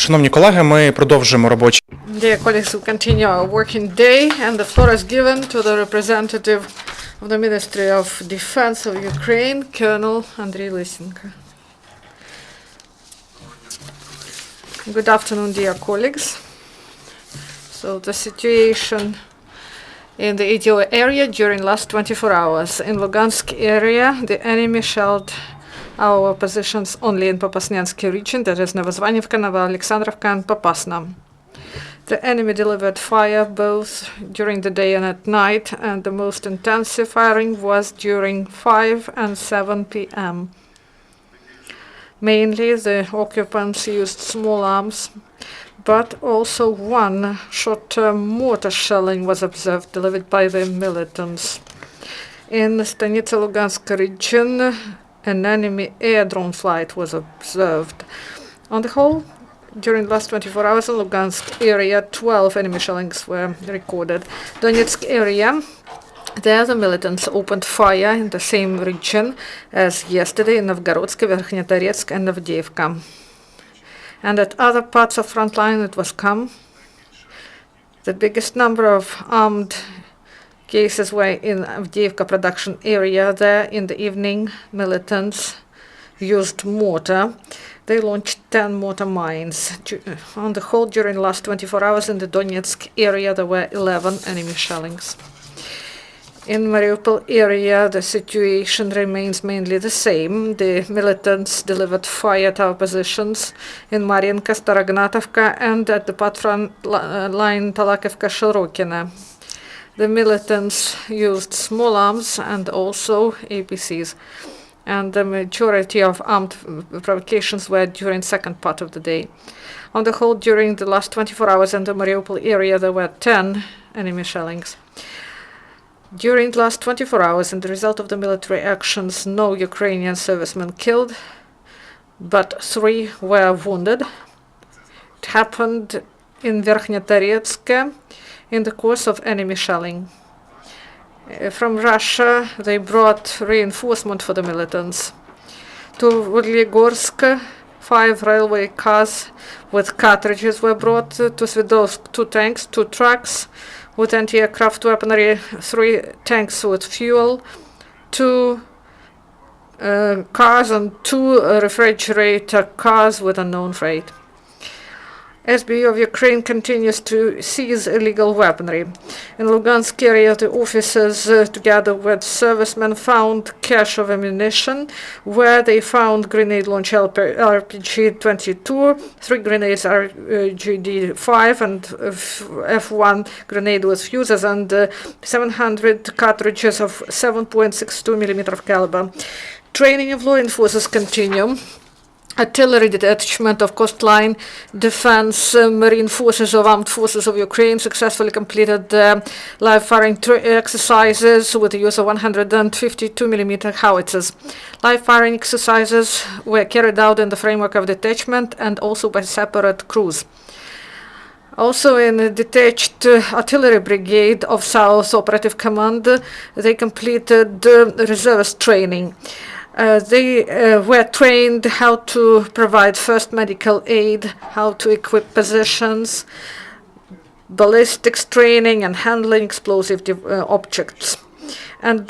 Шановні колеги, ми продовжимо робочі. Dear colleagues, we continue our working day, and the floor is given to the representative of the Ministry of Defense of Ukraine, Colonel Andriy Lysenko. Good afternoon, dear colleagues. So the situation in the ATO area during last 24 hours. In Lugansk area, the enemy shelled our positions only in Popasnyansky region, that is Novozvanivka, Novoalexandrovka, and Popasna. The enemy delivered fire both during the day and at night, and the most intensive firing was during 5 and 7 p.m. Mainly, the occupants used small arms, but also one short-term mortar shelling was observed, delivered by the militants. In the Stanitsa Lugansk region, an enemy air drone flight was observed. On the whole, during the last 24 hours in Lugansk area, 12 enemy shellings were recorded. Donetsk area, there the militants opened fire in the same region as yesterday in Novgorodsk, Verkhnyotoretsk, and Avdiivka. And at other parts of front line it was calm. The biggest number of armed cases were in Avdiivka production area. There in the evening, militants used mortar. They launched 10 mortar mines. On the whole, during the last 24 hours in the Donetsk area, there were 11 enemy shellings. In Mariupol area, the situation remains mainly the same. The militants delivered fire at our positions in Mariinka, Starognatovka, and at the patrol line Talakivka-Shirokina. The militants used small arms and also APCs, and the majority of armed provocations were during the second part of the day. On the whole, during the last 24 hours in the Mariupol area, there were 10 enemy shellings. During the last 24 hours, and the result of the military actions, no Ukrainian servicemen killed, but 3 were wounded. It happened in Verkhnyotoretsk in the course of enemy shelling. From Russia, they brought reinforcement for the militants. To Vodligorsk, 5 railway cars with cartridges were brought. To Sverdlovsk, 2 tanks, 2 trucks with anti-aircraft weaponry, 3 tanks with fuel, 2 cars and 2 refrigerator cars with unknown freight. SBU of Ukraine continues to seize illegal weaponry. In Lugansk area, the officers, together with servicemen, found cache of ammunition, where they found grenade launcher RPG-22, 3 grenades RGD-5, and F1 grenade with fuses, and 700 cartridges of 7.62 mm caliber. Training of law enforcers continue. Artillery detachment of coastline defense marine forces of armed forces of Ukraine successfully completed live firing exercises with the use of 152 mm howitzers. Live firing exercises were carried out in the framework of detachment and also by separate crews. Also in a detached artillery brigade of South Operative Command, they completed reservist training. They were trained how to provide first medical aid, how to equip positions, ballistics training, and handling explosive objects. And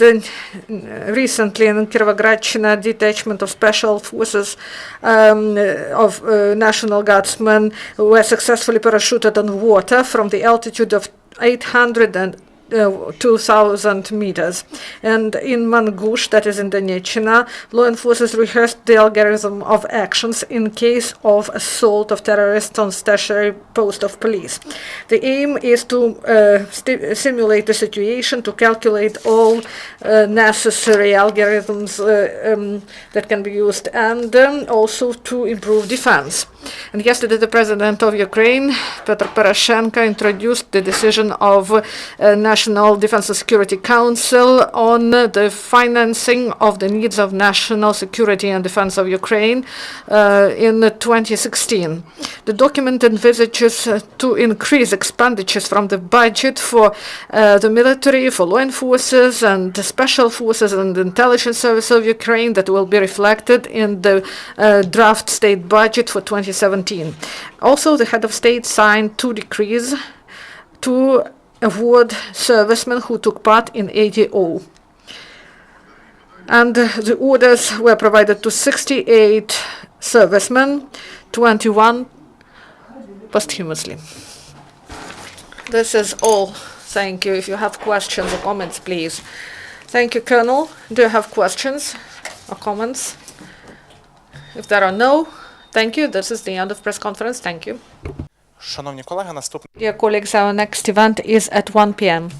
recently in Kirovohradzhina, detachment of special forces of National Guardsmen were successfully parachuted on water from the altitude of 800 and 2,000 meters. And in Mangush, that is in Donetchina, law enforcers rehearsed the algorithm of actions in case of assault of terrorists on stationary post of police. The aim is to simulate the situation, to calculate all necessary algorithms that can be used, and also to improve defense. And yesterday, the President of Ukraine, Petro Poroshenko, introduced the decision of National National Defense and Security Council on the financing of the needs of national security and defense of Ukraine in 2016. The document envisages to increase expenditures from the budget for the military, for law enforcers and the special forces and the intelligence service of Ukraine that will be reflected in the draft state budget for 2017. Also, the head of state signed 2 decrees to award servicemen who took part in ATO. And the orders were provided to 68 servicemen, 21 posthumously. This is all. Thank you. If you have questions or comments, please. Thank you, Colonel. Do you have questions or comments? If there are no, thank you. This is the end of press conference. Thank you. Шановні колеги, наступний Dear colleagues, our next event is at 1 p.m.